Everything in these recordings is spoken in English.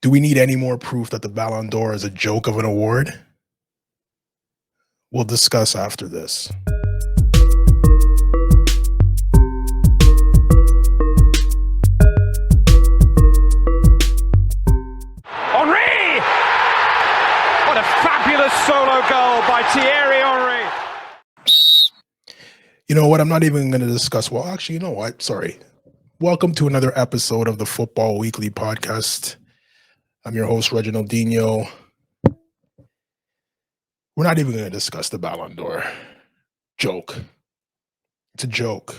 Do we need any more proof that the Ballon d'Or is a joke of an award? We'll discuss after this. Henry! What a fabulous solo goal by Thierry Henry. You know what? I'm not even going to discuss. Well, actually, you know what? Sorry. Welcome to another episode of the Futbol Weekly Podcast. I'm your host, Reginald Dino. We're not even going to discuss the Ballon d'Or. Joke. It's a joke.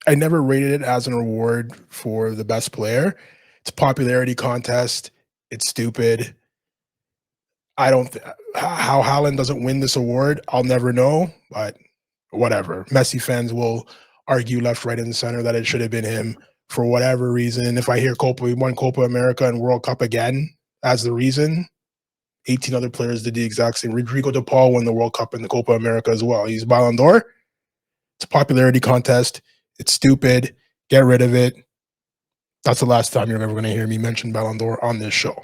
I never rated it as an award for the best player. It's a popularity contest. It's stupid. I don't how Haaland doesn't win this award, I'll never know, but whatever. Messi fans will argue left, right, and center that it should have been him for whatever reason. If I hear he won Copa America and World Cup again as the reason, 18 other players did the exact same. Rodrigo de Paul won the World Cup and the Copa America as well. He's Ballon d'Or. It's a popularity contest. It's stupid. Get rid of it. That's the last time you're ever going to hear me mention Ballon d'Or on this show.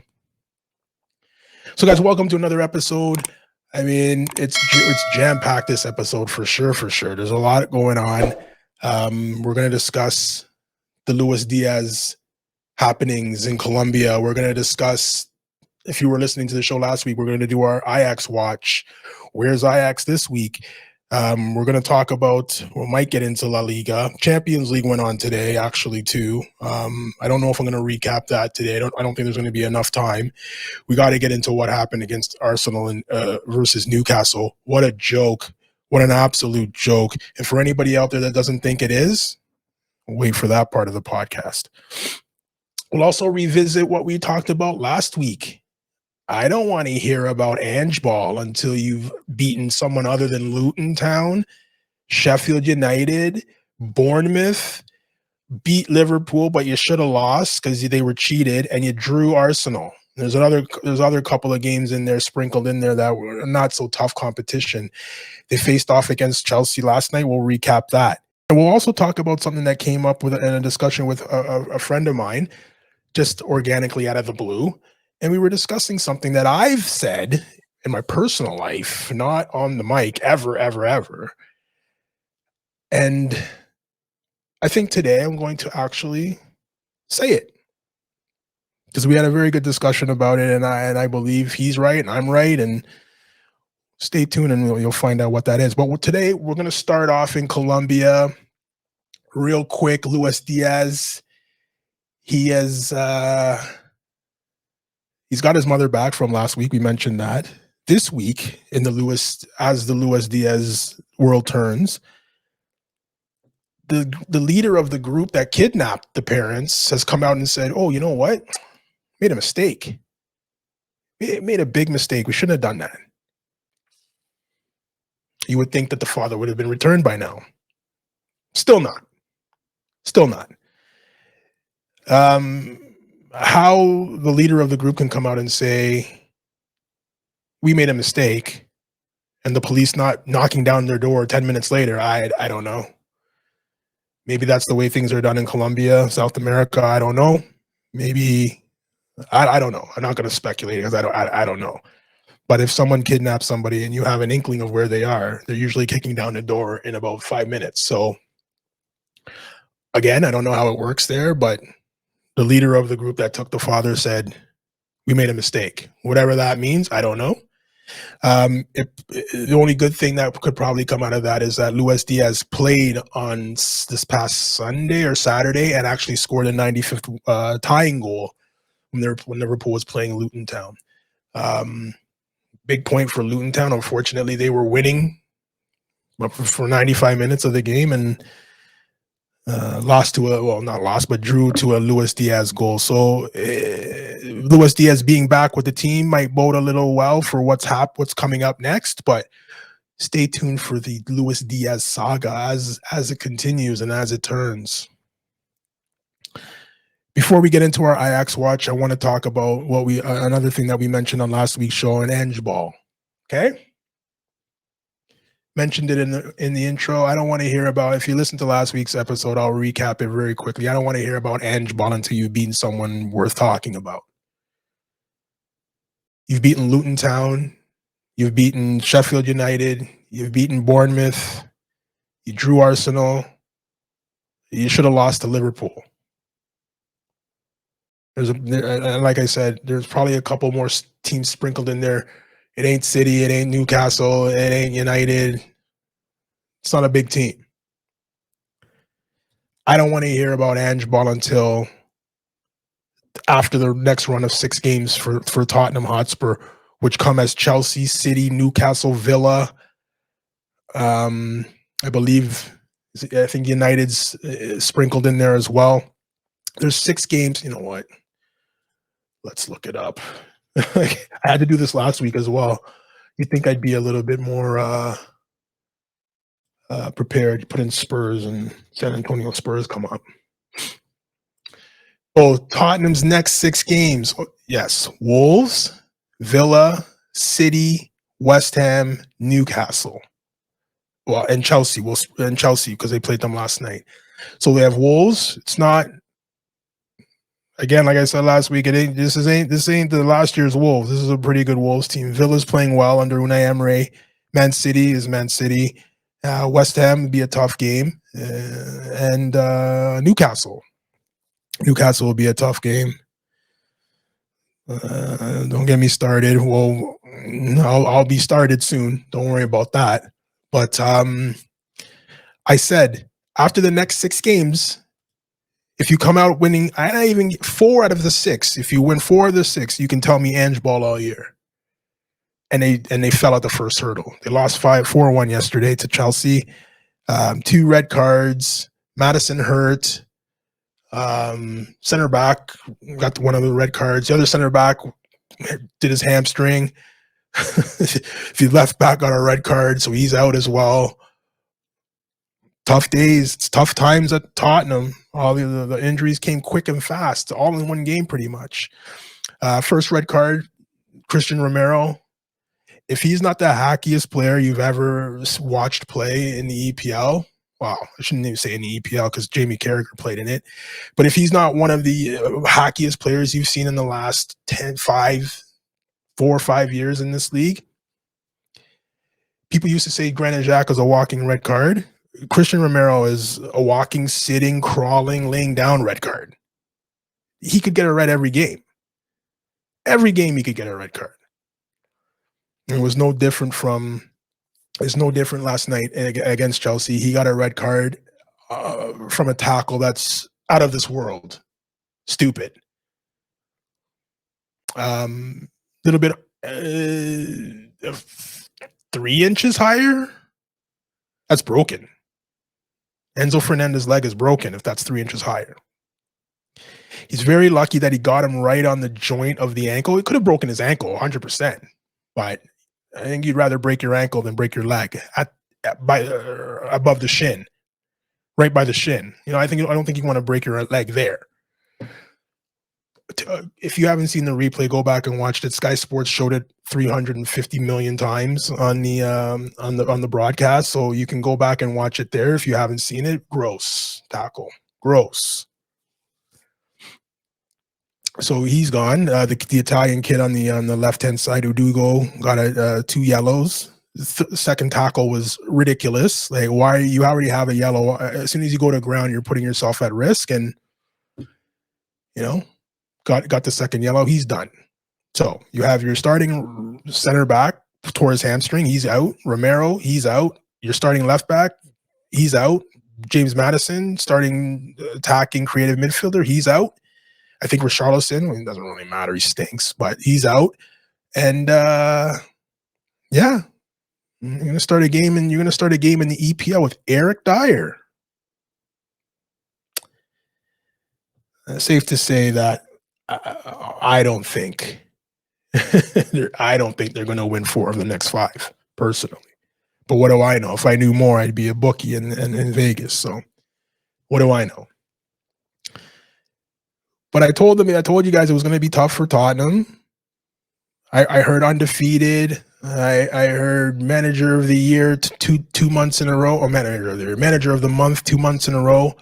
So, guys, welcome to another episode. I mean, it's jam-packed, this episode, for sure. There's a lot going on. We're going to discuss the Luis Diaz happenings in Colombia. We're going to discuss, if you were listening to the show last week, we're going to do our Ajax watch. Where's Ajax this week? We're going to talk about, we might get into La Liga. Champions League went on today, actually, too. I don't know if I'm going to recap that today. I don't think there's going to be enough time. We got to get into what happened against Arsenal and versus Newcastle. What a joke. What an absolute joke. And for anybody out there that doesn't think it is, wait for that part of the podcast. We'll also revisit what we talked about last week. I don't want to hear about Ange Ball until you've beaten someone other than Luton Town, Sheffield United, Bournemouth, beat Liverpool, but you should have lost because they were cheated, and you drew Arsenal. There's other couple of games in there sprinkled in there that were not so tough competition. They faced off against Chelsea last night. We'll recap that. And we'll also talk about something that came up in a discussion with a friend of mine, just organically out of the blue. And we were discussing something that I've said in my personal life, not on the mic, ever. And I think today I'm going to actually say it, because we had a very good discussion about it, and I believe he's right and I'm right. And stay tuned and you'll find out what that is. But today we're going to start off in Colombia real quick. Luis Diaz, he's got his mother back from last week. We mentioned that. This week, as the Luis Diaz world turns, the leader of the group that kidnapped the parents has come out and said, "Oh, you know what? Made a mistake. Made a big mistake. We shouldn't have done that." You would think that the father would have been returned by now. Still not. How the leader of the group can come out and say, "We made a mistake," and the police not knocking down their door 10 minutes later, I don't know. Maybe that's the way things are done in Colombia, South America. I don't know. Maybe, I don't know. I'm not going to speculate because I don't know. But if someone kidnaps somebody and you have an inkling of where they are, they're usually kicking down the door in about 5 minutes. So again, I don't know how it works there, but the leader of the group that took the father said, "We made a mistake." Whatever that means, I don't know. The only good thing that could probably come out of that is that Luis Diaz played on this past Sunday or Saturday and actually scored a 95th tying goal when Liverpool was playing Luton Town. Big point for Luton Town. Unfortunately, they were winning for 95 minutes of the game and drew to a Luis Diaz goal. So Luis Diaz being back with the team might bode a little well for what's coming up next, but stay tuned for the Luis Diaz saga as it continues and as it turns. Before we get into our Ajax watch, I want to talk about another thing that we mentioned on last week's show, an Ange Ball. Okay? mentioned it in the intro. I don't want to hear about, if you listen to last week's episode, I'll recap it very quickly. I don't want to hear about Ange Ball until you've beaten someone worth talking about. You've beaten Luton Town. You've beaten Sheffield United. You've beaten Bournemouth. You drew Arsenal. You should have lost to Liverpool. Like I said, there's probably a couple more teams sprinkled in there. It ain't City. It ain't Newcastle. It ain't United. It's not a big team. I don't want to hear about Ange Ball until after the next run of 6 games for Tottenham Hotspur, which come as Chelsea, City, Newcastle, Villa. I think United's sprinkled in there as well. There's 6 games. You know what? Let's look it up. I had to do this last week as well. You'd think I'd be a little bit more prepared. Put in Spurs, and San Antonio Spurs come up. Oh, Tottenham's next 6 games. Yes. Wolves, Villa, City, West Ham, Newcastle. Well, and Chelsea. Because they played them last night. So we have Wolves. It's not, again, like I said last week, this ain't the last year's Wolves. This is a pretty good Wolves team. Villa's playing well under Unai Emery. Man City is Man City. West Ham would be a tough game. And Newcastle. Newcastle will be a tough game. Don't get me started. Well, I'll be started soon. Don't worry about that. But I said, after the next 6 games, if you come out winning, I even 4 out of the 6. If you win 4 of the 6, you can tell me Ange Ball all year. And they fell at the first hurdle. They lost 4-1 yesterday to Chelsea. 2 red cards. Madison hurt. Center back got one of the red cards. The other center back did his hamstring. The left back got a red card, so he's out as well. Tough days. It's tough times at Tottenham. All the injuries came quick and fast, all in one game pretty much. First red card, Christian Romero. If he's not the hackiest player you've ever watched play in the EPL, wow, I shouldn't even say in the EPL because Jamie Carragher played in it. But if he's not one of the hackiest players you've seen in the last 4 or 5 years in this league, people used to say Granit Xhaka is a walking red card. Christian Romero is a walking, sitting, crawling, laying down red card. He could get a red every game. Every game he could get a red card. It was no different last night against Chelsea. He got a red card from a tackle that's out of this world. Stupid. Little bit 3 inches higher. That's broken. Enzo Fernandez's leg is broken if that's 3 inches higher. He's very lucky that he got him right on the joint of the ankle. It could have broken his ankle 100%, but I think you'd rather break your ankle than break your leg above the shin, right by the shin. I don't think you want to break your leg there. If you haven't seen the replay, go back and watch it. Sky Sports showed it 350 million times on the broadcast, so you can go back and watch it there if you haven't seen it. Gross tackle, gross. So he's gone. The Italian kid on the left-hand side, Udugo, got 2 yellows. The second tackle was ridiculous. Like, why you already have a yellow? As soon as you go to ground, you're putting yourself at risk, and got the second yellow. He's done. So you have your starting center back tore his hamstring. He's out. Romero, he's out. Your starting left back, he's out. James Maddison, starting attacking creative midfielder, he's out. I think Richarlison, it doesn't really matter. He stinks, but he's out. And yeah, you're going to start a game, and you're going to start a game in the EPL with Eric Dyer. Safe to say that I don't think they're going to win 4 of the next 5 personally. But what do I know? If I knew more, I'd be a bookie in Vegas. So what do I know? But I told you guys it was going to be tough for Tottenham. I heard undefeated. I heard manager of the year two months in a row, or manager of the year, manager of the month 2 months in a row.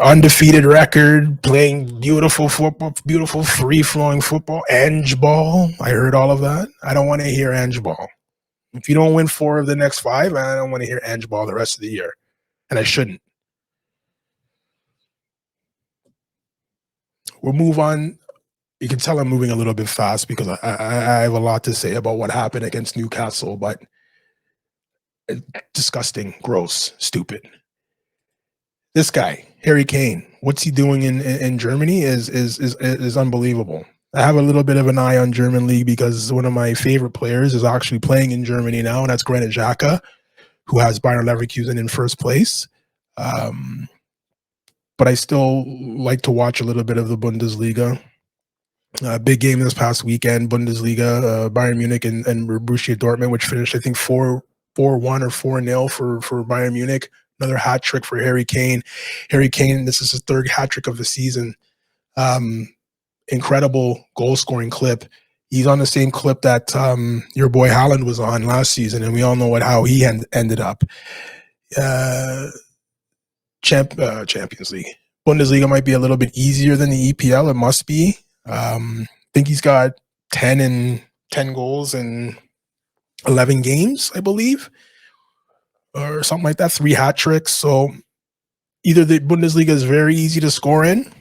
Undefeated record, playing beautiful football, beautiful free flowing football. Ange ball. I heard all of that. I don't want to hear Ange ball. If you don't win 4 of the next 5, I don't want to hear Ange ball the rest of the year, and I shouldn't. We'll move on. You can tell I'm moving a little bit fast because I have a lot to say about what happened against Newcastle, but disgusting, gross, stupid. This guy, Harry Kane, what's he doing in Germany is unbelievable. I have a little bit of an eye on German league because one of my favorite players is actually playing in Germany now, and that's Granit Xhaka, who has Bayern Leverkusen in first place. But I still like to watch a little bit of the Bundesliga. Big game this past weekend, Bundesliga, Bayern Munich and Borussia Dortmund, which finished, I think, 4-1 or 4-0 for Bayern Munich. Another hat trick for Harry Kane. Harry Kane, this is his 3rd hat trick of the season. Incredible goal scoring clip. He's on the same clip that your boy Haaland was on last season, and we all know how he ended up. Champions League. Bundesliga might be a little bit easier than the EPL. It must be. I think he's got 10 goals in 11 games, I believe, or something like that. 3 hat tricks. So either the Bundesliga is very easy to score in,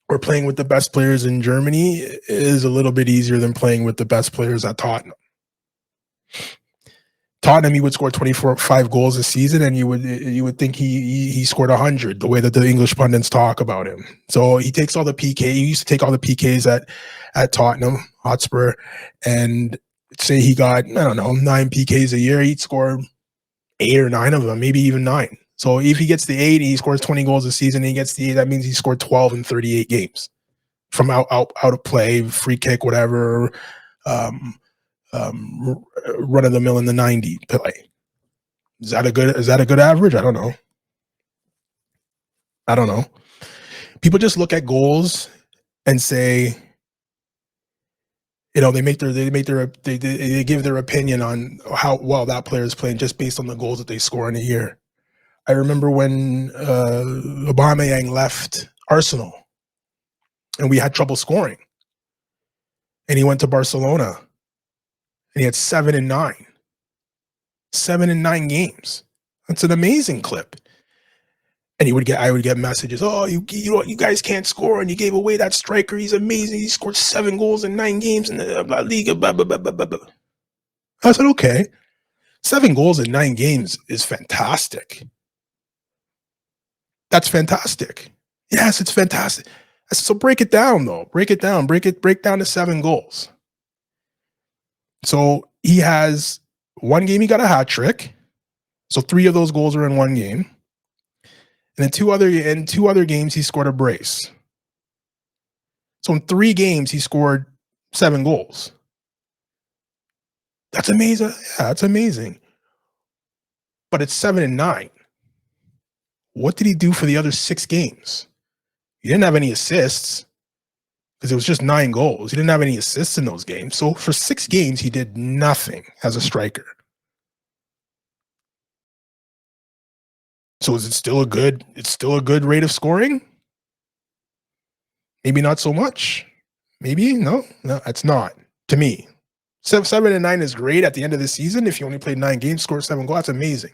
or playing with the best players in Germany is a little bit easier than playing with the best players at Tottenham. Tottenham, he would score 5 goals a season, and you would think he scored 100, the way that the English pundits talk about him. So he takes all the PK. He used to take all the PKs at Tottenham Hotspur, and say he got, I don't know, 9 PKs a year. He'd score 8 or 9 of them, maybe even 9. So if he gets the 8, he scores 20 goals a season. He gets the 8, that means he scored 12 in 38 games from out of play, free kick, whatever. Run of the mill in the 90 play. Is that a good average? I don't know. People just look at goals and say, they give their opinion on how well that player is playing just based on the goals that they score in a year. I remember when Aubameyang left Arsenal and we had trouble scoring, and he went to Barcelona. And he had 7 and 9. 7 and 9 games. That's an amazing clip. And I would get messages. Oh, you guys can't score, and you gave away that striker. He's amazing. He scored 7 goals in 9 games in the Liga. Blah, blah, blah, blah, blah. I said, okay, 7 goals in 9 games is fantastic. That's fantastic. Yes, it's fantastic. I said, so break it down, though. Break down to 7 goals. So he has 1 game he got a hat trick. So 3 of those goals are in 1 game. And then 2 other games he scored a brace. So in 3 games he scored 7 goals. That's amazing. Yeah, that's amazing. But it's 7 and 9. What did he do for the other 6 games? He didn't have any assists, because it was just 9 goals. He didn't have any assists in those games. So for 6 games, he did nothing as a striker. So is it still a good rate of scoring? Maybe not so much. Maybe no, it's not. To me, 7 and 9 is great at the end of the season. If you only played 9 games, score 7 goals, that's amazing.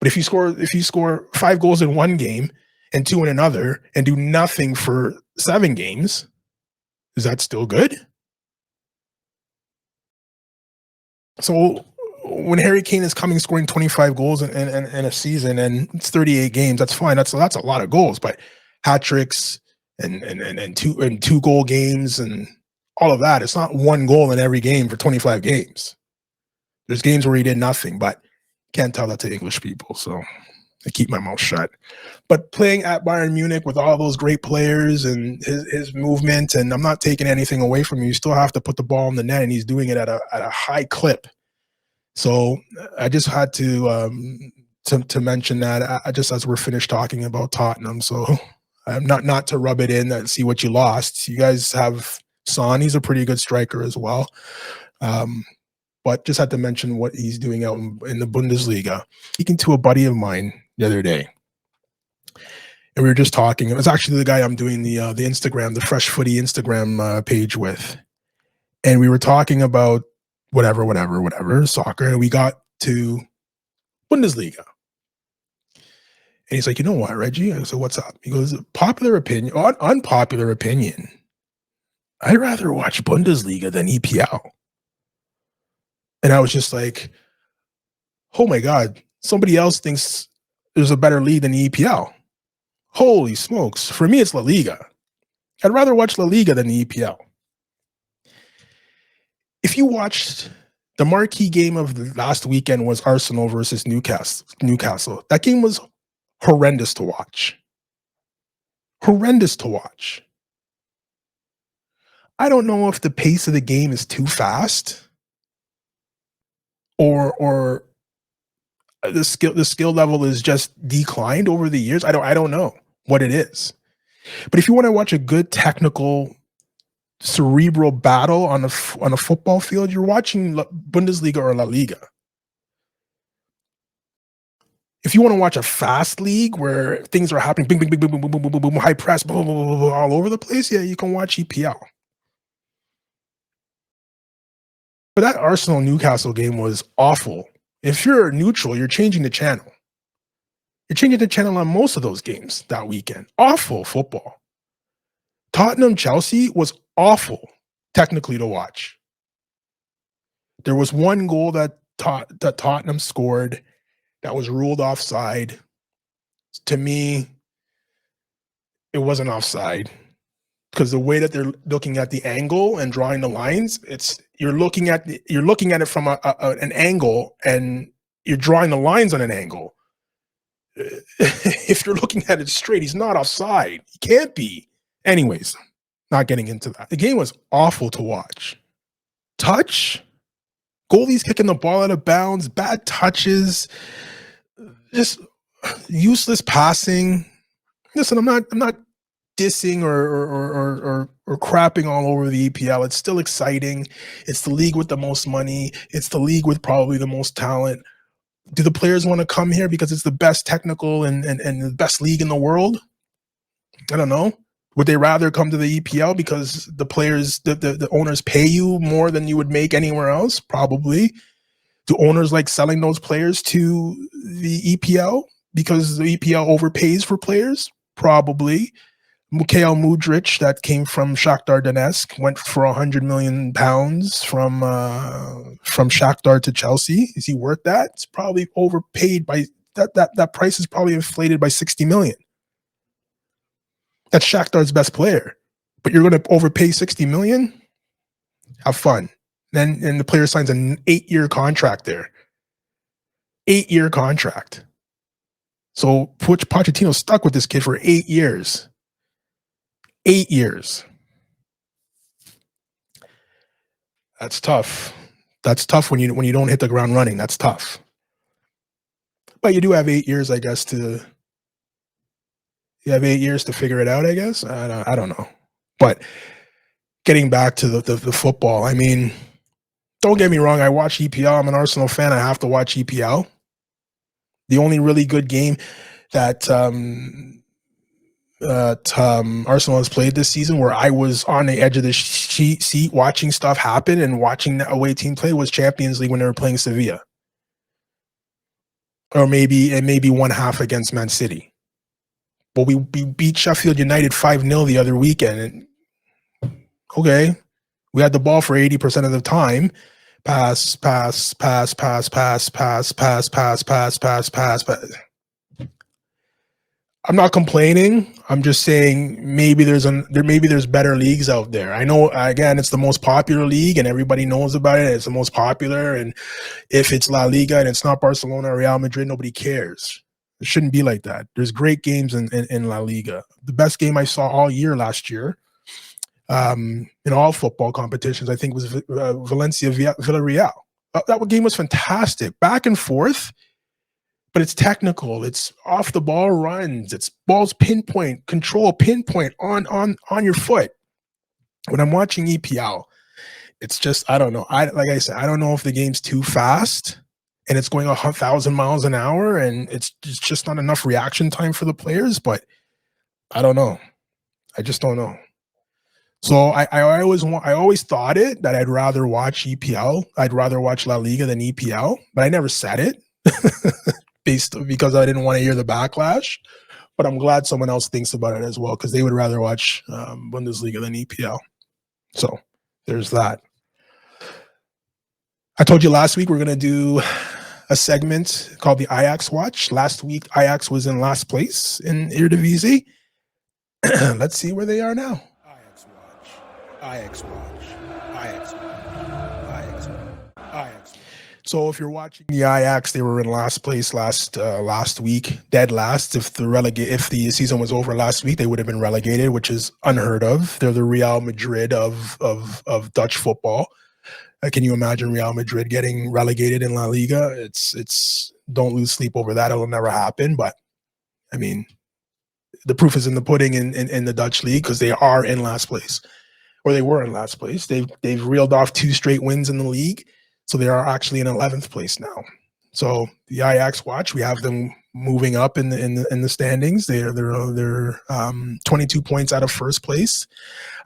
But if you score 5 goals in 1 game and 2 in another, and do nothing for 7 games, is that still good? So when Harry Kane is scoring 25 goals in a season, and it's 38 games, that's fine. That's a lot of goals. But hat tricks and 2 goal games and all of that, it's not 1 goal in every game for 25 games. There's games where he did nothing, but can't tell that to English people, so I keep my mouth shut. But playing at Bayern Munich with all those great players and his movement, and I'm not taking anything away from him, you still have to put the ball in the net, and he's doing it at a high clip. So I just had to mention that just as we're finished talking about Tottenham. So not to rub it in and see what you lost. You guys have Sonny's a pretty good striker as well. But just had to mention what he's doing out in the Bundesliga. Speaking to a buddy of mine the other day, and we were just talking. It was actually the guy I'm doing the Instagram, the Fresh Footy Instagram page with, and we were talking about whatever soccer, and we got to Bundesliga. And he's like, you know what, Reggie? I said, what's up? He goes, popular opinion, unpopular opinion. I'd rather watch Bundesliga than EPL. And I was just like, oh my God, somebody else thinks there's a better league than the EPL. Holy smokes. For me, it's La Liga. I'd rather watch La Liga than the EPL. If you watched the marquee game of the last weekend was Arsenal versus Newcastle. That game was horrendous to watch. Horrendous to watch. I don't know if the pace of the game is too fast or the skill level is just declined over the years. I don't know what it is. But if you want to watch a good technical cerebral battle on a football field, you're watching Bundesliga or La Liga. If you want to watch a fast league where things are happening, bing, bing, bing, bing, boom, boom, boom, boom, boom, high press, boom, boom, boom, boom, all over the place, yeah, you can watch EPL. But that Arsenal Newcastle game was awful. If you're neutral, you're changing the channel. You're changing the channel on most of those games that weekend. Awful football. Tottenham Chelsea was awful technically to watch. There was one goal that Tottenham scored that was ruled offside. To me, it wasn't offside because the way that they're looking at the angle and drawing the lines, you're looking at it from an angle and you're drawing the lines on an angle. If you're looking at it straight, he's not offside. He can't be. Anyways, not getting into that. The game was awful to watch. Touch, goalies kicking the ball out of bounds, bad touches, just useless passing. Listen, I'm not dissing or crapping all over the EPL. It's still exciting. It's the league with the most money. It's the league with probably the most talent. Do the players want to come here because it's the best technical and the best league in the world? I don't know. Would they rather come to the EPL because the players, the owners pay you more than you would make anywhere else? Probably. Do owners like selling those players to the EPL because the EPL overpays for players? Probably. Mikhail Mudryk, that came from Shakhtar Donetsk, went for £100 million from Shakhtar to Chelsea. Is he worth that? It's probably overpaid by that price is probably inflated by 60 million. That's Shakhtar's best player, but you're going to overpay 60 million? Have fun. Then the player signs an 8-year contract there. 8-year contract. So Pochettino's stuck with this kid for 8 years. 8 years. That's tough. That's tough when you don't hit the ground running. That's tough. But you do have 8 years, I guess, to figure it out, I guess. I don't know. But getting back to the football, I mean, don't get me wrong. I watch EPL. I'm an Arsenal fan. I have to watch EPL. The only really good game that Arsenal has played this season where I was on the edge of the seat watching stuff happen and watching the away team play was Champions League when they were playing Sevilla. Or maybe one half against Man City. But we beat Sheffield United 5-0 the other weekend. And, okay, we had the ball for 80% of the time. Pass. I'm not complaining. I'm just saying maybe there's better leagues out there. I know, again, it's the most popular league and everybody knows about it. It's the most popular. And if it's La Liga and it's not Barcelona or Real Madrid, nobody cares. It shouldn't be like that. There's great games in La Liga. The best game I saw all year last year in all football competitions, I think, was Valencia Villarreal. That game was fantastic. Back and forth. But it's technical. It's off the ball runs. It's balls pinpoint, control pinpoint on your foot. When I'm watching EPL, it's just, I don't know. Like I said, I don't know if the game's too fast and it's going 1,000 miles an hour and it's just not enough reaction time for the players, but I don't know. I just don't know. So I always thought it that I'd rather watch EPL. I'd rather watch La Liga than EPL, but I never said it because I didn't want to hear the backlash. But I'm glad someone else thinks about it as well because they would rather watch Bundesliga than EPL. So there's that. I told you last week we're going to do a segment called the Ajax Watch. Last week, Ajax was in last place in Eredivisie. Let's see where they are now. Ajax Watch. Ajax Watch. Ajax Watch. Ajax Watch. Ajax. So if you're watching the Ajax, they were in last place last week, dead last. If the season was over last week, they would have been relegated, which is unheard of. They're the Real Madrid of Dutch football. Can you imagine Real Madrid getting relegated in La Liga? It's don't lose sleep over that. It'll never happen. But I mean, the proof is in the pudding in the Dutch league because they are in last place, or they were in last place. They've reeled off 2 straight wins in the league, so they are actually in 11th place now. So the Ajax Watch, we have them moving up in the standings. They're 22 points out of first place.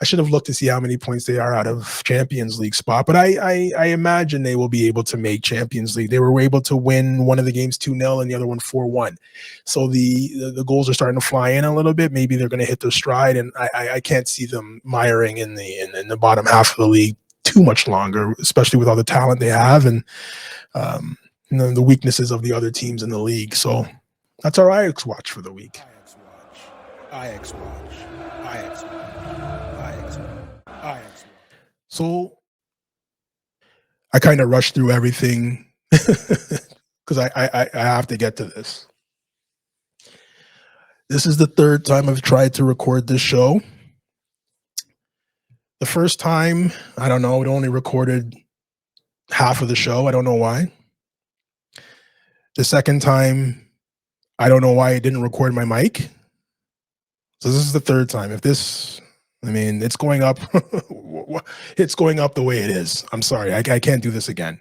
I should have looked to see how many points they are out of Champions League spot, but I imagine they will be able to make Champions League. They were able to win one of the games 2-0 and the other one 4-1. So the goals are starting to fly in a little bit. Maybe they're going to hit their stride, and I can't see them miring in the bottom half of the league too much longer, especially with all the talent they have and the weaknesses of the other teams in the league. So that's our Ajax Watch for the week. Ajax Watch. Ajax Watch. Ajax Watch. Ajax Watch. Ajax. So I kind of rushed through everything because I have to get to this. This is the 3rd time I've tried to record this show. The first time, I don't know, it only recorded half of the show. I don't know why. The second time, I don't know why it didn't record my mic. So this is the 3rd time. It's going up. It's going up the way it is. I'm sorry. I can't do this again.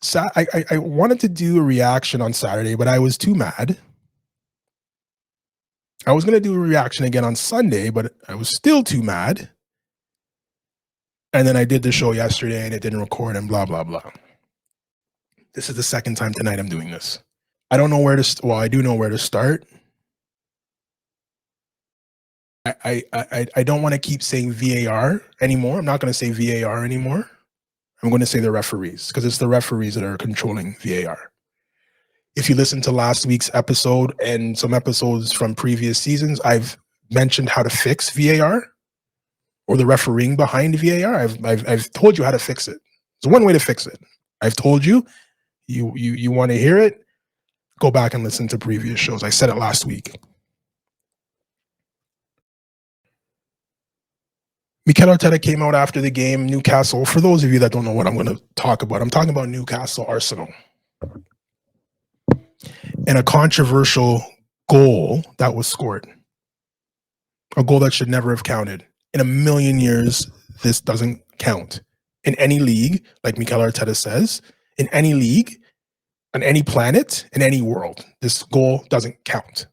So I wanted to do a reaction on Saturday, but I was too mad. I was going to do a reaction again on Sunday, but I was still too mad. And then I did the show yesterday and it didn't record and blah, blah, blah. This is the 2nd time tonight I'm doing this. I don't know where to, well, I do know where to start. I don't want to keep saying VAR anymore. I'm not going to say VAR anymore. I'm going to say the referees because it's the referees that are controlling VAR. If you listen to last week's episode and some episodes from previous seasons, I've mentioned how to fix VAR or the refereeing behind VAR. I've told you how to fix it. There's one way to fix it. I've told you. You want to hear it? Go back and listen to previous shows. I said it last week. Mikel Arteta came out after the game, Newcastle. For those of you that don't know what I'm going to talk about, I'm talking about Newcastle Arsenal. And a controversial goal that was scored. A goal that should never have counted. In a million years, this doesn't count. In any league, like Mikel Arteta says, in any league, on any planet, in any world, this goal doesn't count.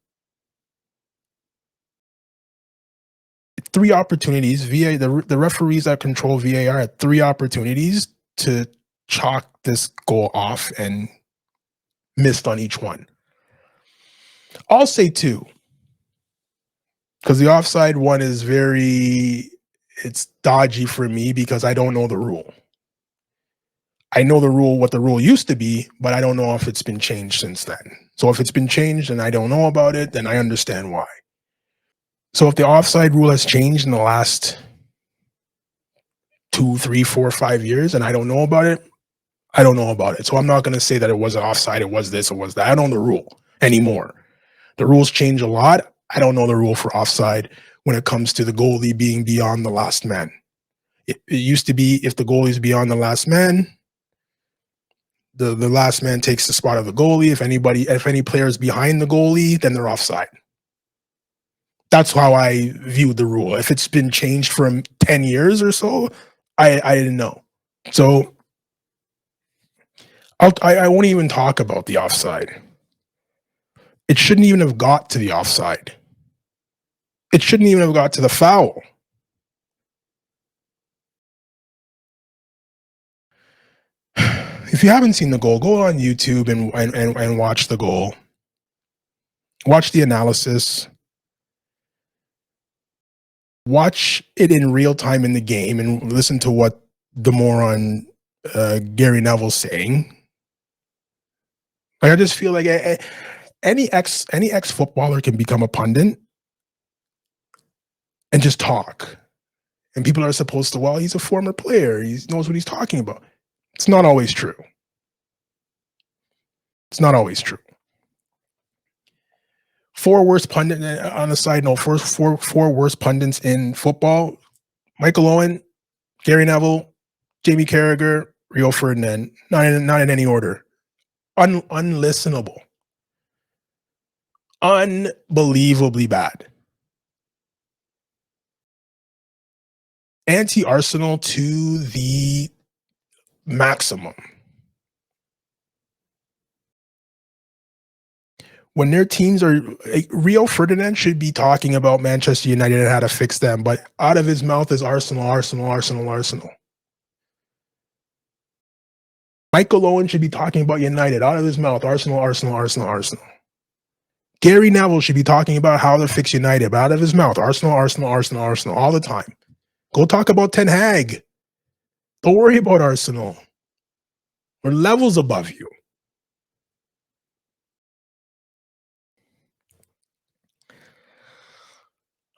3 opportunities. The referees that control VAR had 3 opportunities to chalk this goal off and missed on each one. I'll say 2. Because the offside one is it's dodgy for me because I don't know the rule. I know the rule, what the rule used to be, but I don't know if it's been changed since then. So if it's been changed and I don't know about it, then I understand why. So if the offside rule has changed in the last 2, 3, 4, 5 years and I don't know about it, I don't know about it. So I'm not going to say that it was an offside, it was this, it was that. I don't know the rule anymore. The rules change a lot. I don't know the rule for offside when it comes to the goalie being beyond the last man. It used to be if the goalie is beyond the last man, the last man takes the spot of the goalie. If any player is behind the goalie, then they're offside. That's how I viewed the rule. If it's been changed from 10 years or so, I didn't know. So I won't even talk about the offside. It shouldn't even have got to the offside. It shouldn't even have got to the foul. If you haven't seen the goal, go on YouTube and watch the goal. Watch the analysis. Watch it in real time in the game and listen to what the moron Gary Neville's saying. Like, I just feel like any ex footballer can become a pundit and just talk. And people are supposed to, well, he's a former player. He knows what he's talking about. It's not always true. It's not always true. Four worst pundits, on a side note, four worst pundits in football: Michael Owen, Gary Neville, Jamie Carragher, Rio Ferdinand. Not in any order. Unlistenable. Unbelievably bad. Anti-Arsenal to the maximum. When their teams are, Rio Ferdinand should be talking about Manchester United and how to fix them, but out of his mouth is Arsenal, Arsenal, Arsenal, Arsenal. Michael Owen should be talking about United, out of his mouth, Arsenal, Arsenal, Arsenal, Arsenal. Gary Neville should be talking about how to fix United, but out of his mouth, Arsenal, Arsenal, Arsenal, Arsenal, all the time. Go talk about Ten Hag. Don't worry about Arsenal. We're levels above you.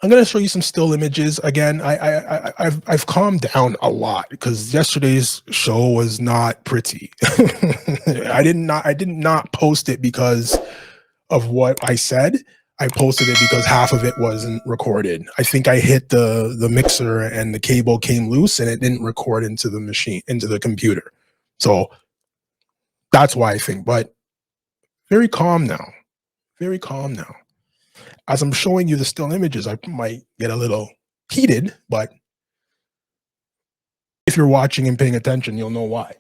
I'm going to show you some still images. Again, I've calmed down a lot because yesterday's show was not pretty. I did not post it because of what I said. I posted it because half of it wasn't recorded. I think I hit the mixer and the cable came loose and it didn't record into the machine, into the computer. So that's why I think, but very calm now. Very calm now. As I'm showing you the still images, I might get a little heated, but if you're watching and paying attention, you'll know why.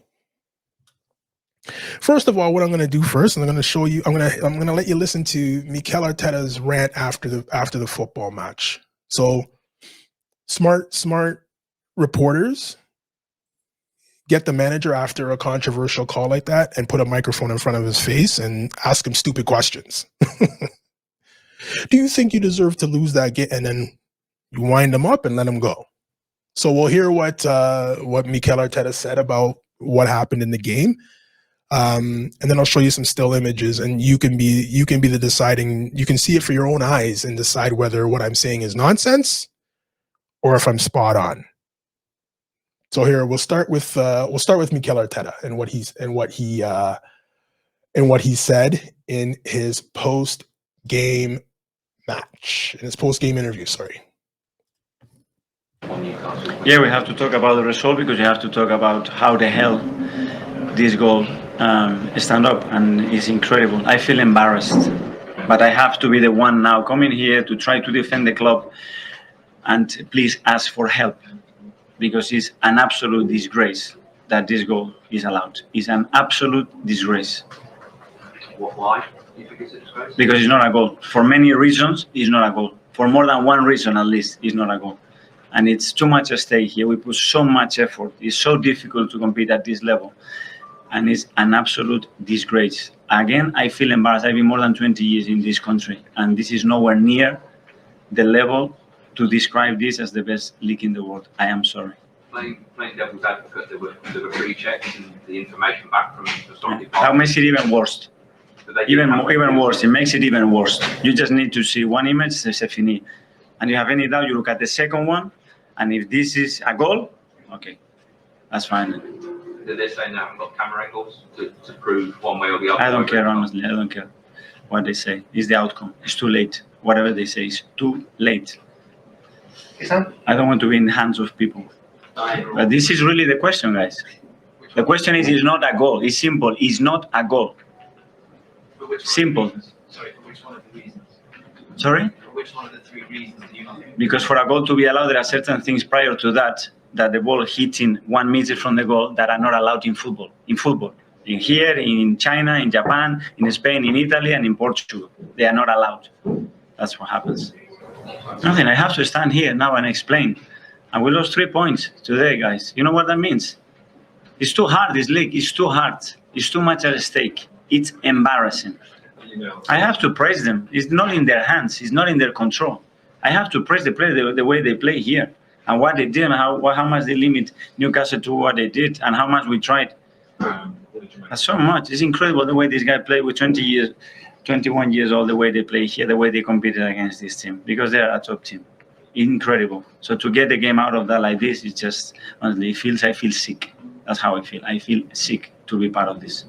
First of all, what I'm going to do first, I'm going to show you. I'm going to let you listen to Mikel Arteta's rant after the football match. So, smart reporters get the manager after a controversial call like that and put a microphone in front of his face and ask him stupid questions. Do you think you deserve to lose that game? And then you wind him up and let him go. So we'll hear what Mikel Arteta said about what happened in the game. And then I'll show you some still images and you can be the deciding, you can see it for your own eyes and decide whether what I'm saying is nonsense or if I'm spot on. So here we'll start with Mikel Arteta and what he said in his post-game match, in his post-game interview, sorry. Yeah, we have to talk about the result because you have to talk about how the hell this goal stand up, and it's incredible. I feel embarrassed, but I have to be the one now coming here to try to defend the club and please ask for help because it's an absolute disgrace that this goal is allowed. It's an absolute disgrace. Why? You think it's a disgrace? Because it's not a goal. For many reasons, it's not a goal. For more than one reason, at least, it's not a goal. And it's too much at stake here. We put so much effort. It's so difficult to compete at this level. And it's an absolute disgrace. Again, I feel embarrassed. I've been more than 20 years in this country, and this is nowhere near the level to describe this as the best league in the world. I am sorry. Playing devil's advocate, there were pre-checks and the information back from the stock department. That makes it even worse. Even worse. It makes it even worse. You just need to see one image, it's a Fini. And you have any doubt, you look at the second one, and if this is a goal, okay, that's fine. They're saying they haven't got camera angles to prove one way or the other. I don't care, honestly. I don't care what they say. It's the outcome. It's too late. Whatever they say is too late. I don't want to be in the hands of people. But this is really the question, guys. The question is, it's not a goal. It's simple. It's not a goal. Simple. Sorry, for which one of the reasons? Sorry? For which Which one of the three reasons do you not think? Because for a goal to be allowed, there are certain things prior to that the ball hitting 1 meter from the goal that are not allowed in football. In here, in China, in Japan, in Spain, in Italy, and in Portugal, they are not allowed. That's what happens. Nothing. I have to stand here now and explain. And we lost 3 points today, guys. You know what that means? It's too hard. This league is too hard. It's too much at stake. It's embarrassing. I have to praise them. It's not in their hands. It's not in their control. I have to praise the players the way they play here and what they did and how much they limit Newcastle to what they did and how much we tried. So much. It's incredible the way this guy played with 21 years old, the way they play here, the way they competed against this team, because they're a top team. Incredible. So to get the game out of that like this, it's just, honestly, I feel sick. That's how I feel. I feel sick to be part of this.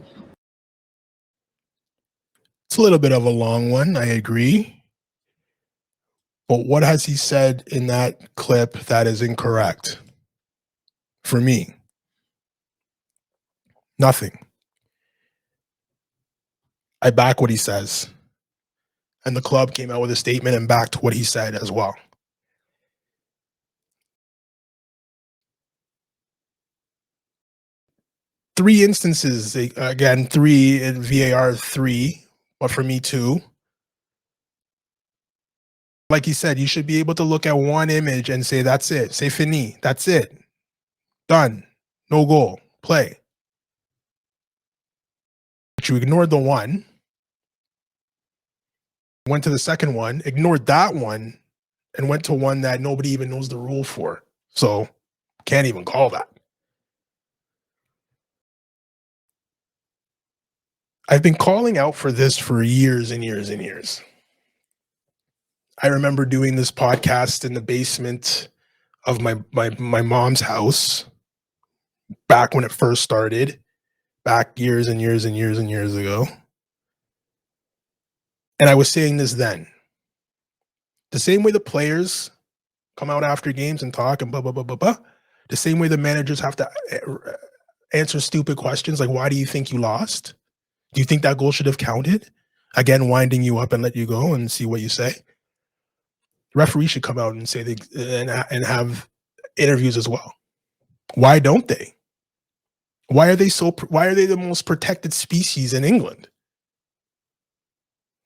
It's a little bit of a long one, I agree. But what has he said in that clip that is incorrect? For me, nothing. I back what he says. And the club came out with a statement and backed what he said as well. Three instances, again, 3 in VAR, 3, but for me 2. Like he said, you should be able to look at one image and say, that's it. Say Fini, that's it. Done. No goal. Play. But you ignored the one, went to the second one, ignored that one, and went to one that nobody even knows the rule for. So can't even call that. I've been calling out for this for years and years and years. I remember doing this podcast in the basement of my mom's house back when it first started, back years and years and years and years ago. And I was saying this then. The same way the players come out after games and talk and blah, blah, blah, blah, blah, the same way the managers have to answer stupid questions like, why do you think you lost? Do you think that goal should have counted? Again, winding you up and let you go and see what you say. The referee should come out and say and have interviews as well. Why don't they? Why are they the most protected species in England?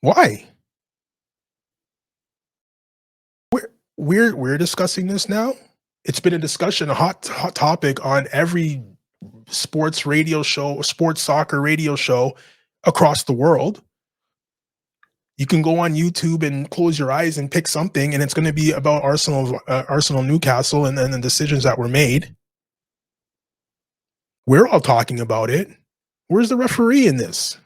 Why? We're discussing this now. It's been a discussion, a hot topic on every sports radio show, sports soccer radio show across the world. You can go on YouTube and close your eyes and pick something, and it's going to be about Arsenal, Newcastle, and then the decisions that were made. We're all talking about it. Where's the referee in this?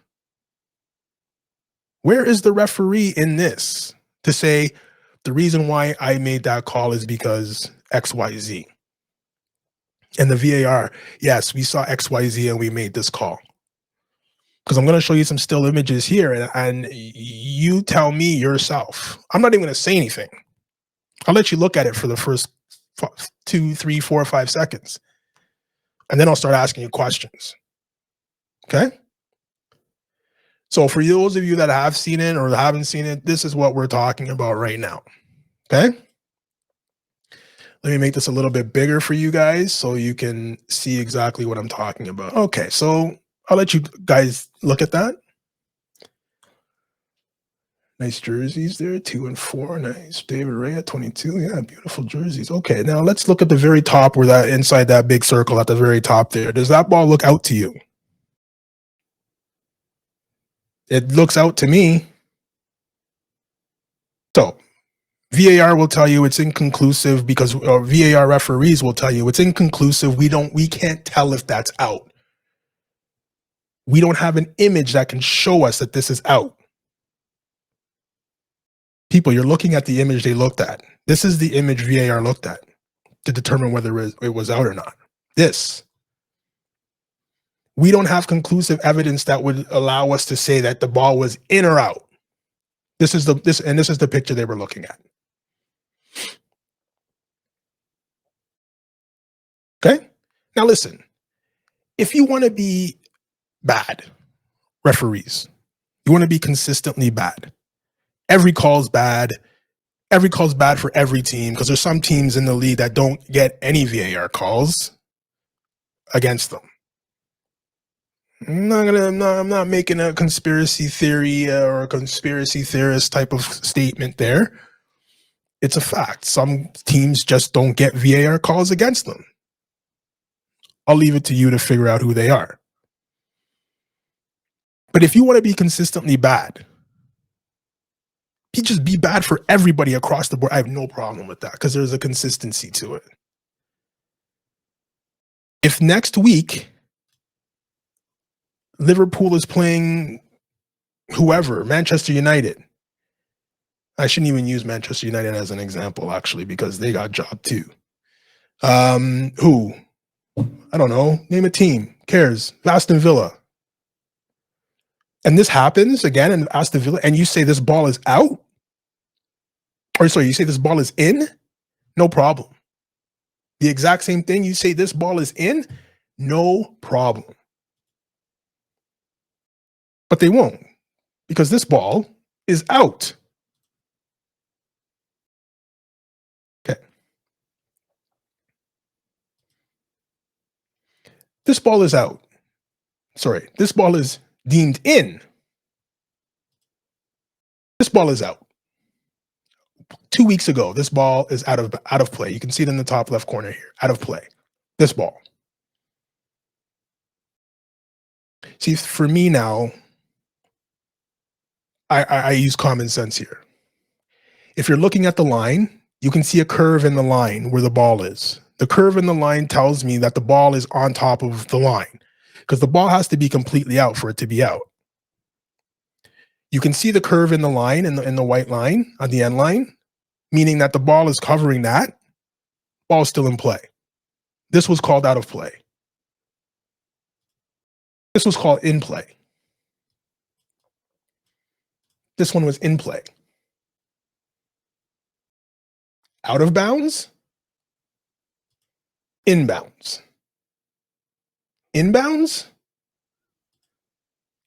Where is the referee in this to say the reason why I made that call is because XYZ? And the VAR, yes, we saw XYZ and we made this call. Because I'm going to show you some still images here, and you tell me yourself. I'm not even going to say anything. I'll let you look at it for the first 2, 3, 4, 5 seconds. And then I'll start asking you questions. Okay? So for those of you that have seen it or haven't seen it, this is what we're talking about right now. Okay? Let me make this a little bit bigger for you guys so you can see exactly what I'm talking about. Okay, so I'll let you guys look at that. Nice jerseys there, 2 and 4. Nice. David Ray at 22. Yeah, beautiful jerseys. Okay, now let's look at the very top where that inside that big circle at the very top there. Does that ball look out to you? It looks out to me. So VAR will tell you it's inconclusive because VAR referees will tell you it's inconclusive. We can't tell if that's out. We don't have an image that can show us that this is out. People, you're looking at the image they looked at. This is the image VAR looked at to determine whether it was out or not. This. We don't have conclusive evidence that would allow us to say that the ball was in or out. This is the picture they were looking at. Okay? Now listen. If you want to be bad, referees, you want to be consistently bad. Every call's bad. every call is bad for every team because there's some teams in the league that don't get any VAR calls against them. I'm not making a conspiracy theory or a conspiracy theorist type of statement there. It's a fact. Some teams just don't get VAR calls against them. I'll leave it to you to figure out who they are. But if you want to be consistently bad, you just be bad for everybody across the board. I have no problem with that because there's a consistency to it. If next week Liverpool is playing whoever, Manchester United, I shouldn't even use Manchester United as an example, actually, because they got job too. Who? I don't know. Name a team. Cares. Aston Villa. And this happens again in Aston Villa, and you say this ball is out? Or sorry, you say this ball is in? No problem. The exact same thing. You say this ball is in? No problem. But they won't, because this ball is out. Okay. This ball is out. Sorry, this ball is deemed in. This ball is out. 2 weeks ago, this ball is out of play. You can see it in the top left corner here. Out of play. This ball. See, for me now, I use common sense here. If you're looking at the line, you can see a curve in the line where the ball is. The curve in the line tells me that the ball is on top of the line because the ball has to be completely out for it to be out. You can see the curve in the line, in the white line, on the end line, meaning that the ball is covering that. Ball is still in play. This was called out of play. This was called in play. This one was in play. Out of bounds, inbounds. Inbounds,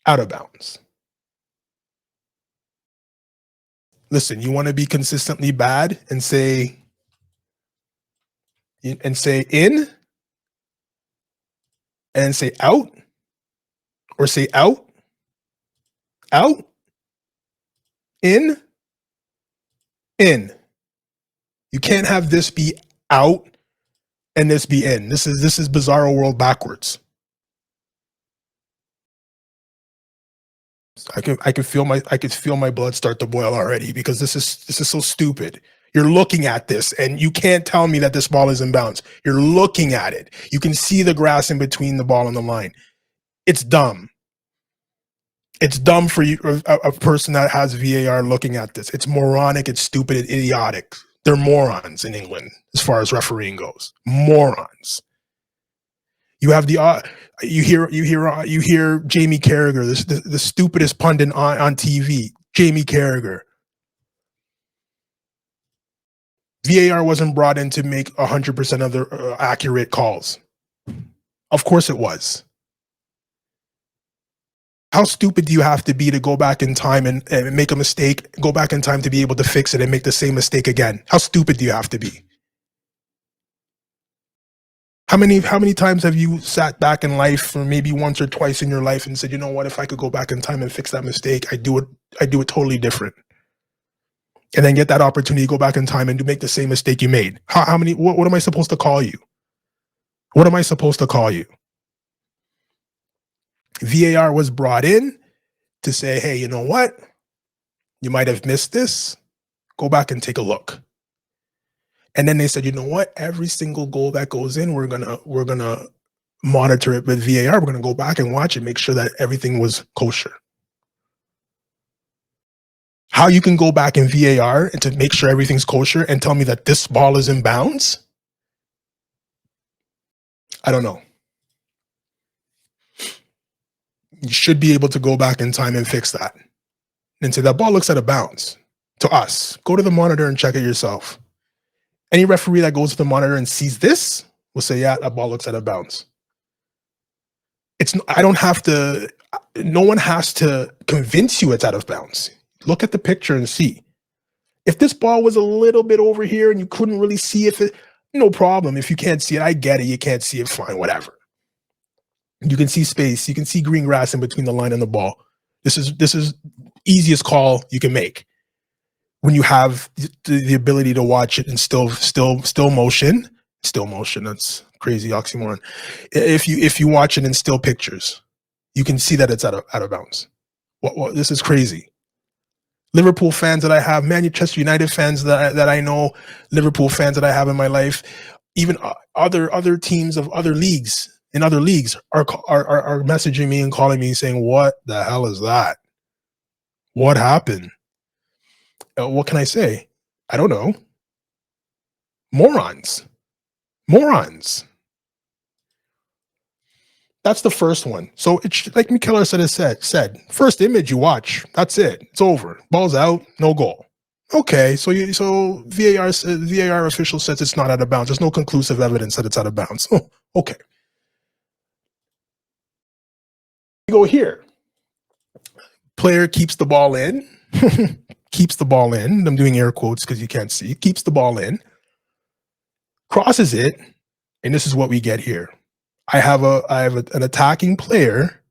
out of bounds. Listen, you want to be consistently bad and say in and say out, or say out, in. You can't have this be out and this be in. This is Bizarro World backwards. I could feel my blood start to boil already because this is so stupid. You're looking at this and you can't tell me that this ball is in bounds. You're looking at it. You can see the grass in between the ball and the line. It's dumb. It's dumb for you, a person that has VAR looking at this. It's moronic. It's stupid. It's idiotic. They're morons in England as far as refereeing goes. Morons. You have you hear Jamie Carragher, the stupidest pundit on TV. Jamie Carragher. VAR wasn't brought in to make 100% of the accurate calls. Of course it was. How stupid do you have to be to go back in time and make a mistake, go back in time to be able to fix it and make the same mistake again? How stupid do you have to be? How many times have you sat back in life, or maybe once or twice in your life, and said, you know what, if I could go back in time and fix that mistake, I do it totally different. And then get that opportunity to go back in time and make the same mistake you made. What am I supposed to call you? What am I supposed to call you? VAR was brought in to say, hey, you know what? You might have missed this. Go back and take a look. And then they said, you know what? Every single goal that goes in, we're gonna monitor it with VAR. We're gonna go back and watch it, make sure that everything was kosher. How you can go back in VAR and to make sure everything's kosher and tell me that this ball is in bounds? I don't know. You should be able to go back in time and fix that. And say that ball looks out of bounds to us. Go to the monitor and check it yourself. Any referee that goes to the monitor and sees this will say, yeah, that ball looks out of bounds. No one has to convince you it's out of bounds. Look at the picture and see. If this ball was a little bit over here and you couldn't really see if it, no problem. If you can't see it, I get it. You can't see it, fine, whatever. You can see space. You can see green grass in between the line and the ball. This is easiest call you can make when you have the ability to watch it in still motion. Still motion. That's crazy oxymoron. If you watch it in still pictures, you can see that it's out of bounds. This is crazy. Liverpool fans that I have, Manchester United fans that I know, Liverpool fans that I have in my life, even other teams of other leagues in other leagues are messaging me and calling me saying, "What the hell is that? What happened?" What can I say? I don't know. Morons. That's the first one. So it's like Mikel said, first image you watch, that's it. It's over. Ball's out, no goal. Okay, so VAR official says it's not out of bounds. There's no conclusive evidence that it's out of bounds. Oh, okay. You go here. Player keeps the ball in. Keeps the ball in. I'm doing air quotes because you can't see. Keeps the ball in. Crosses it, and this is what we get here. I have an attacking player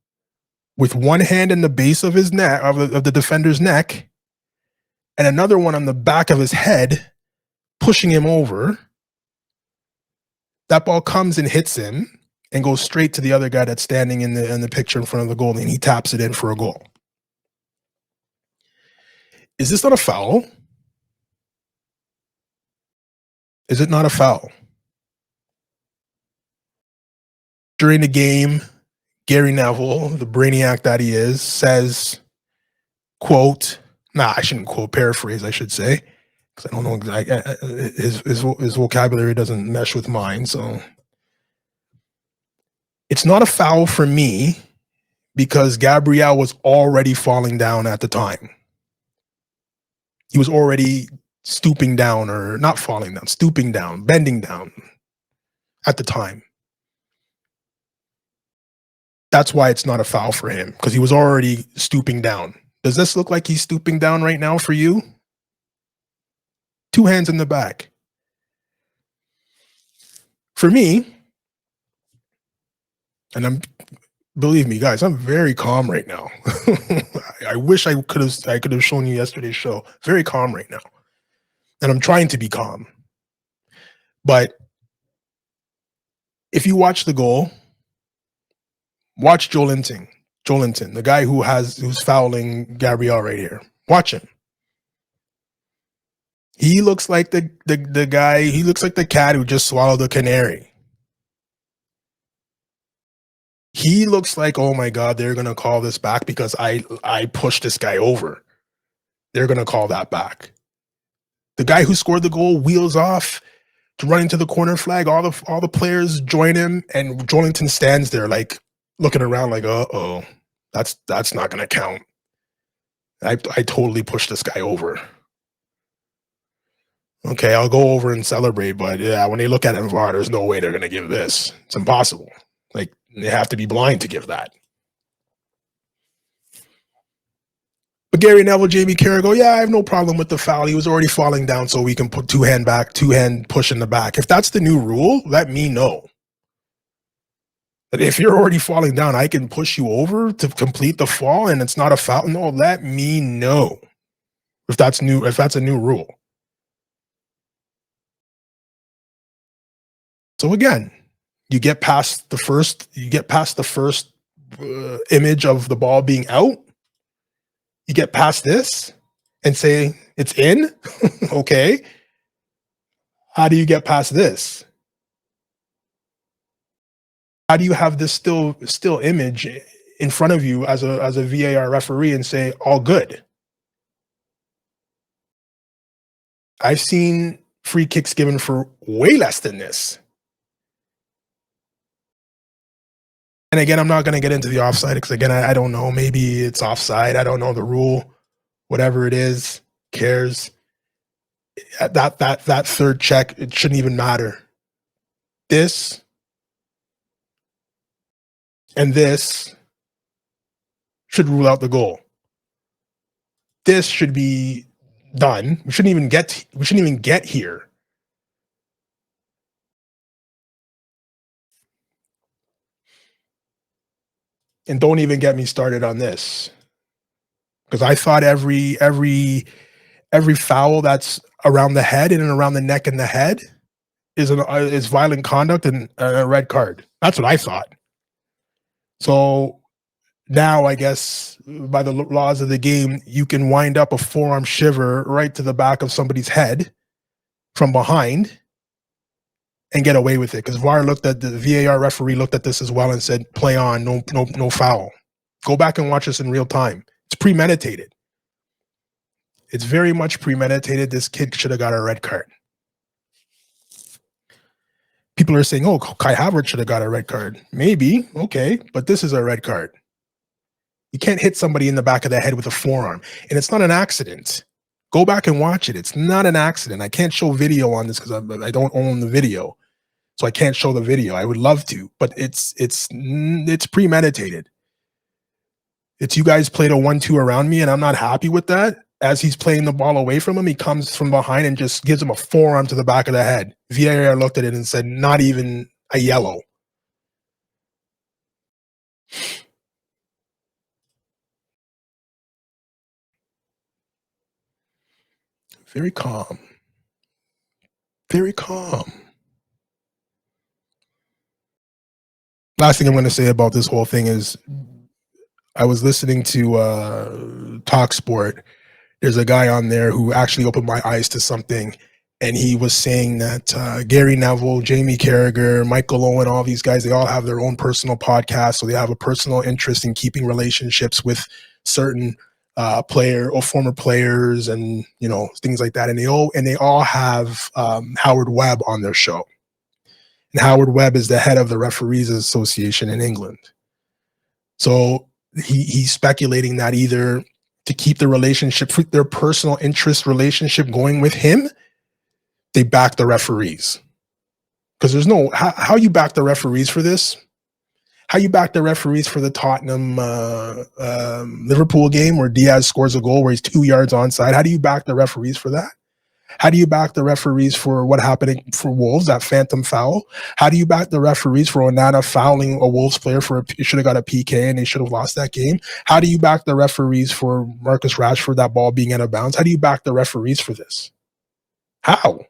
with one hand in the base of his neck, of the defender's neck, and another one on the back of his head, pushing him over. That ball comes and hits him and goes straight to the other guy that's standing in the picture in front of the goal, and he taps it in for a goal. Is this not a foul? Is it not a foul? During the game, Gary Neville, the brainiac that he is, says, quote, I shouldn't quote, paraphrase, I should say, because I don't know, his vocabulary doesn't mesh with mine. So it's not a foul for me because Gabriel was already falling down at the time. He was already stooping down, or not falling down, stooping down, bending down at the time. That's why it's not a foul for him, because he was already stooping down. Does this look like he's stooping down right now for you? Two hands in the back. For me, and believe me, guys, I'm very calm right now. I wish I could have shown you yesterday's show. Very calm right now. And I'm trying to be calm. But if you watch the goal, watch Joelinton, the guy who's fouling Gabriel right here. Watch him. He looks like the guy, he looks like the cat who just swallowed a canary. He looks like, oh my God, they're going to call this back because I pushed this guy over. They're going to call that back. The guy who scored the goal wheels off to run into the corner flag. All the players join him, and Joelinton stands there like looking around like, uh-oh, that's not going to count. I totally pushed this guy over. Okay, I'll go over and celebrate, but yeah, when they look at him, VAR, there's no way they're going to give this. It's impossible. Like, they have to be blind to give that. But Gary Neville, Jamie Carragher go, yeah, I have no problem with the foul. He was already falling down, so we can put two hand push in the back. If that's the new rule, let me know. But if you're already falling down, I can push you over to complete the fall, and it's not a foul. No, let me know if that's new. If that's a new rule. So again, you get past the first image of the ball being out. You get past this and say it's in. Okay. How do you get past this? How do you have this still image in front of you as a VAR referee and say all good? I've seen free kicks given for way less than this. And again, I'm not going to get into the offside because, again, I don't know. Maybe it's offside. I don't know the rule. Whatever it is, cares. That third check, it shouldn't even matter. This and this should rule out the goal. This should be done. We shouldn't even get here. And don't even get me started on this, because I thought every foul that's around the head and around the neck and the head is violent conduct and a red card. That's what I thought. So now, I guess, by the laws of the game, you can wind up a forearm shiver right to the back of somebody's head from behind and get away with it, because the VAR referee looked at this as well and said, play on, no foul. Go back and watch this in real time. It's premeditated. It's very much premeditated. This kid should have got a red card. People are saying, oh, Kai Havertz should have got a red card. Maybe, okay, but this is a red card. You can't hit somebody in the back of the head with a forearm. And it's not an accident. Go back and watch it. It's not an accident. I can't show video on this because I don't own the video. So I can't show the video. I would love to, but it's premeditated. It's you guys played a 1-2 around me, and I'm not happy with that. As he's playing the ball away from him, he comes from behind and just gives him a forearm to the back of the head. VAR looked at it and said, not even a yellow. Very calm. Very calm. Last thing I'm going to say about this whole thing is I was listening to Talk Sport. There's a guy on there who actually opened my eyes to something, and he was saying that Gary Neville, Jamie Carragher, Michael Owen, all these guys, they all have their own personal podcasts, so they have a personal interest in keeping relationships with certain player or former players, and things like that. And they all have Howard Webb on their show. And Howard Webb is the head of the Referees Association in England. So he's speculating that either to keep the relationship, their personal interest relationship going with him, they back the referees. Because there's no, how you back the referees for this? How you back the referees for the Tottenham Liverpool game where Diaz scores a goal where he's 2 yards onside? How do you back the referees for that? How do you back the referees for what happened for Wolves, that phantom foul? How do you back the referees for Onana fouling a Wolves player should have got a PK and they should have lost that game? How do you back the referees for Marcus Rashford, that ball being out of bounds? How do you back the referees for this? How?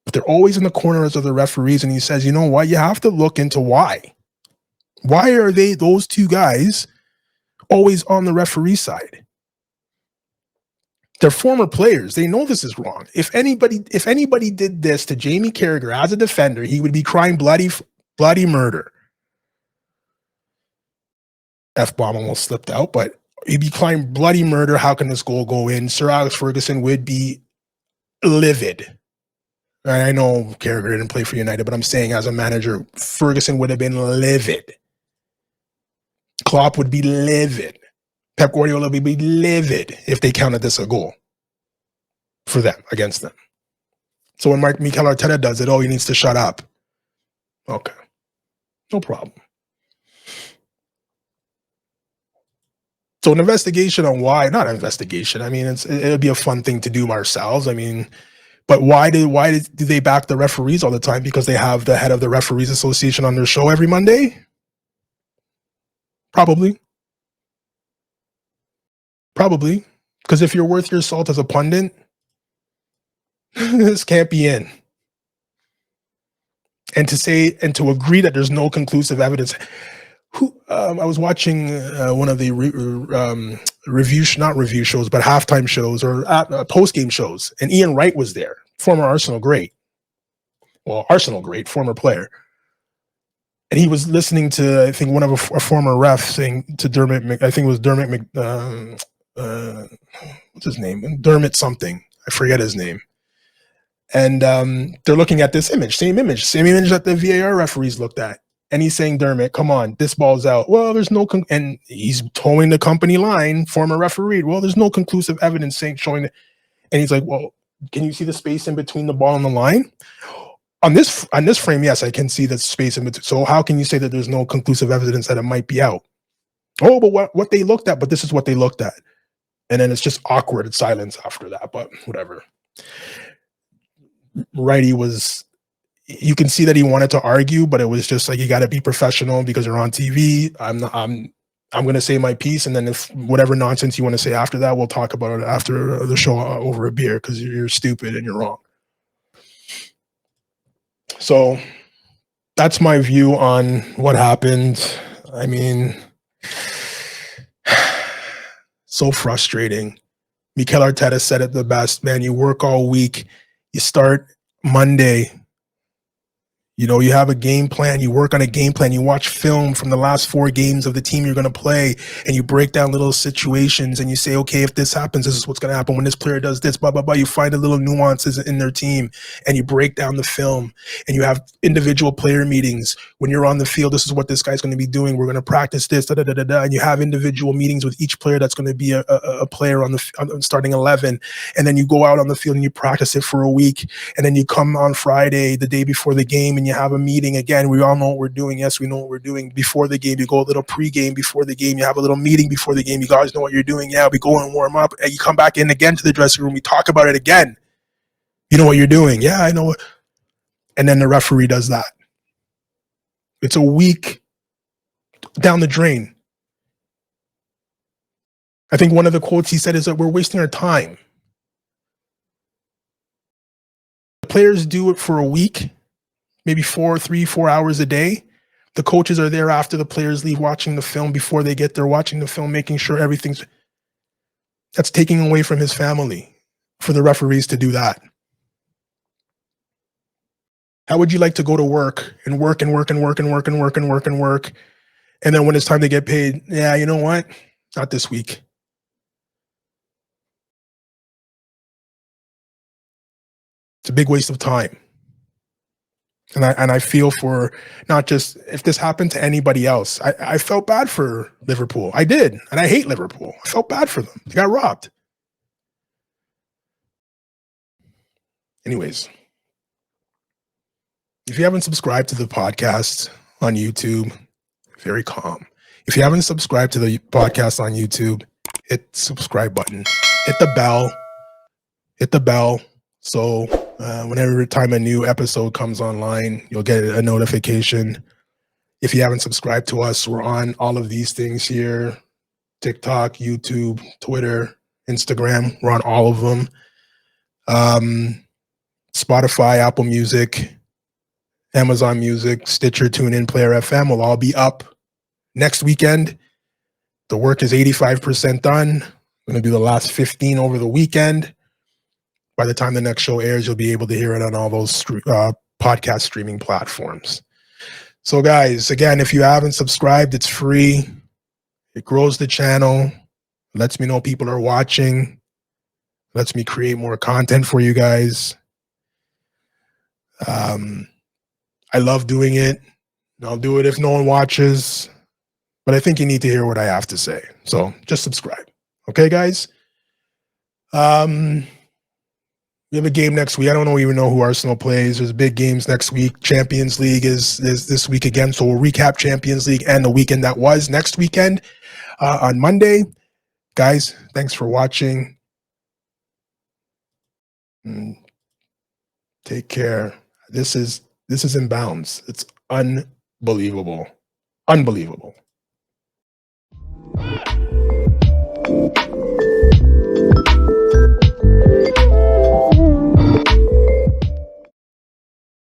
But they're always in the corners of the referees, and he says, you know what? You have to look into why. Why are those two guys always on the referee side? They're former players. They know this is wrong. If anybody did this to Jamie Carragher as a defender, he would be crying bloody murder. F-bomb almost slipped out, but he'd be crying bloody murder. How can this goal go in? Sir Alex Ferguson would be livid. And I know Carragher didn't play for United, but I'm saying as a manager, Ferguson would have been livid. Klopp would be livid. Pep Guardiola would be livid if they counted this a goal for them, against them. So when Mikel Arteta does it, he needs to shut up. Okay. No problem. So an investigation on why, not an investigation. I mean, it'll be a fun thing to do ourselves. I mean, but why do they back the referees all the time? Because they have the head of the Referees Association on their show every Monday? Probably. Because if you're worth your salt as a pundit, this can't be in. And to agree that there's no conclusive evidence. I was watching one of the not review shows, but halftime shows or post-game shows, and Ian Wright was there, former Arsenal great. Well, Arsenal great, former player. And he was listening to, I think, one of a former ref saying to Dermot, I think it was Dermot, what's his name? Dermot something. I forget his name. And they're looking at this same image that the VAR referees looked at. And he's saying, Dermot, come on, this ball's out. Well, there's no, and he's towing the company line, former referee. Well, there's no conclusive evidence showing it. And he's like, well, can you see the space in between the ball and the line? On this frame, yes, I can see the space in between. So how can you say that there's no conclusive evidence that it might be out? Oh, but what they looked at, but this is what they looked at. And then it's just awkward silence after that, but whatever. Righty was, you can see that he wanted to argue, but it was just like, you got to be professional because you're on TV. I'm going to say my piece. And then if whatever nonsense you want to say after that, we'll talk about it after the show over a beer because you're stupid and you're wrong. So that's my view on what happened. I mean, so frustrating. Mikel Arteta said it the best, man. You work all week. You start Monday. You know, you have a game plan, you work on a game plan, you watch film from the last 4 games of the team you're going to play, and you break down little situations and you say, okay, if this happens, this is what's going to happen. When this player does this, blah, blah, blah, you find the little nuances in their team and you break down the film and you have individual player meetings. When you're on the field, this is what this guy's going to be doing. We're going to practice this, da, da, da, da, da. And you have individual meetings with each player that's going to be a player on the starting 11. And then you go out on the field and you practice it for a week. And then you come on Friday, the day before the game, and you have a meeting again. We all know what we're doing. Yes, we know what we're doing before the game. You go a little pregame before the game. You have a little meeting before the game. You guys know what you're doing. Yeah, we go and warm up. And you come back in again to the dressing room. We talk about it again. You know what you're doing. Yeah, I know. And then the referee does that. It's a week down the drain. I think one of the quotes he said is that we're wasting our time. The players do it for a week. Maybe 4 hours a day. The coaches are there after the players leave watching the film, before they get there watching the film, making sure everything's, that's taking away from his family for the referees to do that. How would you like to go to work and work and work and work and work and work and work and work? And then when it's time to get paid, yeah, you know what? Not this week. It's a big waste of time. And I feel for, not just if this happened to anybody else. I felt bad for Liverpool. I did. And I hate Liverpool. I felt bad for them. They got robbed. Anyways, if you haven't subscribed to the podcast on YouTube, very calm. If you haven't subscribed to the podcast on YouTube, hit the subscribe button. Hit the bell. Hit the bell. So whenever time a new episode comes online, you'll get a notification. If you haven't subscribed to us, we're on all of these things here: TikTok, YouTube, Twitter, Instagram. We're on all of them. Spotify, Apple Music, Amazon Music, Stitcher, TuneIn, Player FM will all be up next weekend. The work is 85% done. I'm going to do the last 15 over the weekend. By the time the next show airs, you'll be able to hear it on all those podcast streaming platforms. So guys, again, if you haven't subscribed, it's free. It grows the channel, lets me know people are watching, lets me create more content for you guys. I love doing it. I'll do it if no one watches, but I think you need to hear what I have to say. So just subscribe. Okay, guys? We have a game next week. I don't even know who Arsenal plays. There's big games next week. Champions League is this week again. So we'll recap Champions League and the weekend that was next weekend on Monday. Guys, thanks for watching. Take care. This is in bounds. It's unbelievable. Unbelievable.